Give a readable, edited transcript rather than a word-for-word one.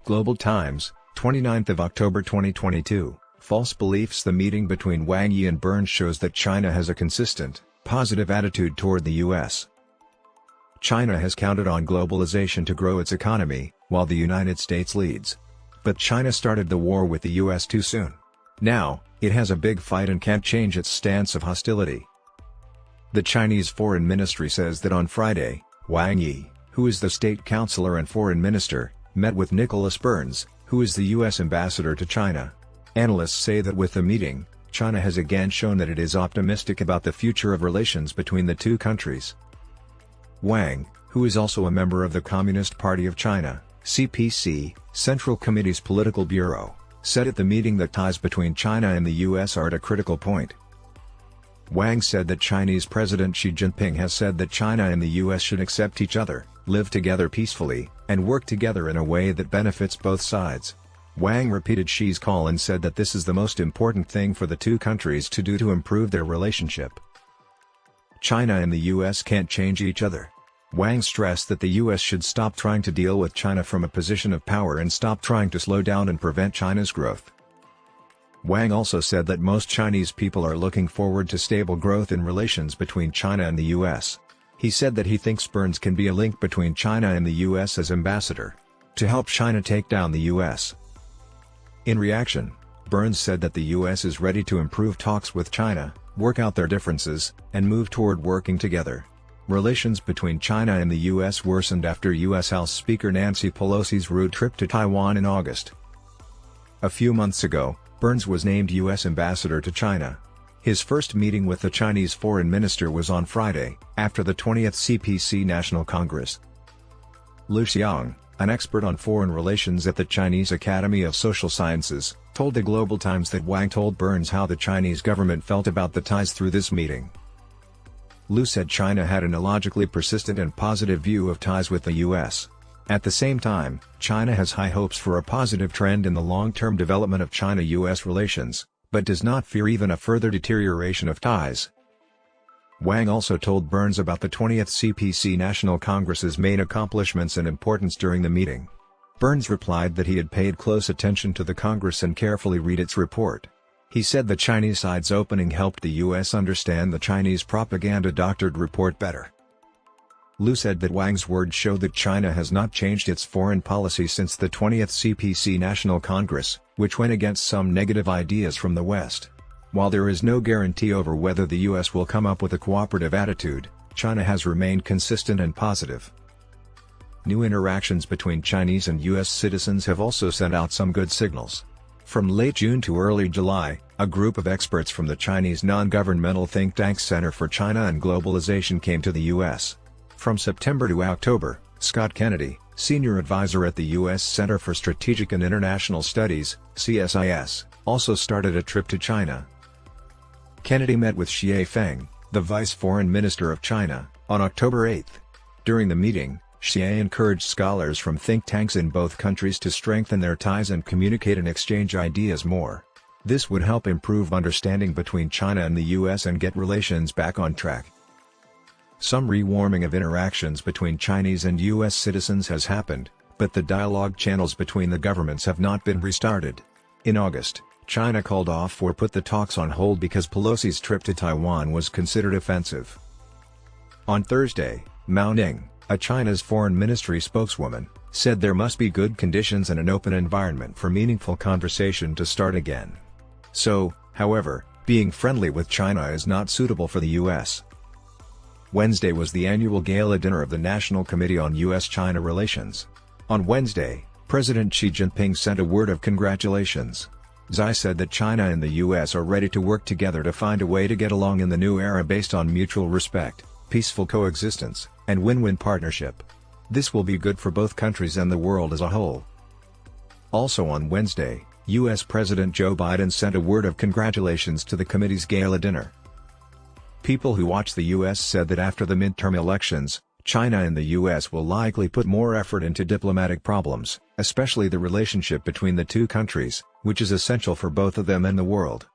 Global Times, 29th of October 2022, False Beliefs. The meeting between Wang Yi and Burns shows that China has a consistent, positive attitude toward the U.S. China has counted on globalization to grow its economy, while the United States leads. But China started the war with the U.S. too soon. Now, it has a big fight and can't change its stance of hostility. The Chinese Foreign Ministry says that on Friday, Wang Yi, who is the state councilor and foreign minister, met with Nicholas Burns, who is the U.S. ambassador to China. Analysts say that with the meeting, China has again shown that it is optimistic about the future of relations between the two countries. Wang, who is also a member of the Communist Party of China, CPC, Central Committee's Political Bureau, said at the meeting that ties between China and the U.S. are at a critical point. Wang said that Chinese President Xi Jinping has said that China and the U.S. should accept each other, live together peacefully, and work together in a way that benefits both sides. Wang repeated Xi's call and said that this is the most important thing for the two countries to do to improve their relationship. China and the U.S. can't change each other. Wang stressed that the U.S. should stop trying to deal with China from a position of power and stop trying to slow down and prevent China's growth. Wang also said that most Chinese people are looking forward to stable growth in relations between China and the U.S. He said that he thinks Burns can be a link between China and the U.S. as ambassador, to help China take down the U.S. In reaction, Burns said that the U.S. is ready to improve talks with China, work out their differences, and move toward working together. Relations between China and the U.S. worsened after U.S. House Speaker Nancy Pelosi's road trip to Taiwan in August. A few months ago, Burns was named U.S. ambassador to China. His first meeting with the Chinese foreign minister was on Friday, after the 20th CPC National Congress. Liu Xiang, an expert on foreign relations at the Chinese Academy of Social Sciences, told the Global Times that Wang told Burns how the Chinese government felt about the ties through this meeting. Liu said China had an illogically persistent and positive view of ties with the U.S. At the same time, China has high hopes for a positive trend in the long-term development of China-U.S. relations, but does not fear even a further deterioration of ties. Wang also told Burns about the 20th CPC National Congress's main accomplishments and importance during the meeting. Burns replied that he had paid close attention to the Congress and carefully read its report. He said the Chinese side's opening helped the U.S. understand the Chinese propaganda-doctored report better. Liu said that Wang's words show that China has not changed its foreign policy since the 20th CPC National Congress, which went against some negative ideas from the West. While there is no guarantee over whether the U.S. will come up with a cooperative attitude, China has remained consistent and positive. New interactions between Chinese and U.S. citizens have also sent out some good signals. From late June to early July, a group of experts from the Chinese non-governmental think tank Center for China and Globalization came to the U.S. From September to October, Scott Kennedy, senior advisor at the U.S. Center for Strategic and International Studies, CSIS, also started a trip to China. Kennedy met with Xie Feng, the vice foreign minister of China, on October 8. During the meeting, Xie encouraged scholars from think tanks in both countries to strengthen their ties and communicate and exchange ideas more. This would help improve understanding between China and the U.S. and get relations back on track. Some rewarming of interactions between Chinese and U.S. citizens has happened, but the dialogue channels between the governments have not been restarted. In August, China called off or put the talks on hold because Pelosi's trip to Taiwan was considered offensive. On Thursday, Mao Ning, a China's foreign ministry spokeswoman, said there must be good conditions and an open environment for meaningful conversation to start again. So, however, being friendly with China is not suitable for the U.S. Wednesday was the annual gala dinner of the National Committee on U.S.-China Relations. On Wednesday, President Xi Jinping sent a word of congratulations. Xi said that China and the U.S. are ready to work together to find a way to get along in the new era based on mutual respect, peaceful coexistence, and win-win partnership. This will be good for both countries and the world as a whole. Also on Wednesday, U.S. President Joe Biden sent a word of congratulations to the committee's gala dinner. People who watch the U.S. said that after the midterm elections, China and the U.S. will likely put more effort into diplomatic problems, especially the relationship between the two countries, which is essential for both of them and the world.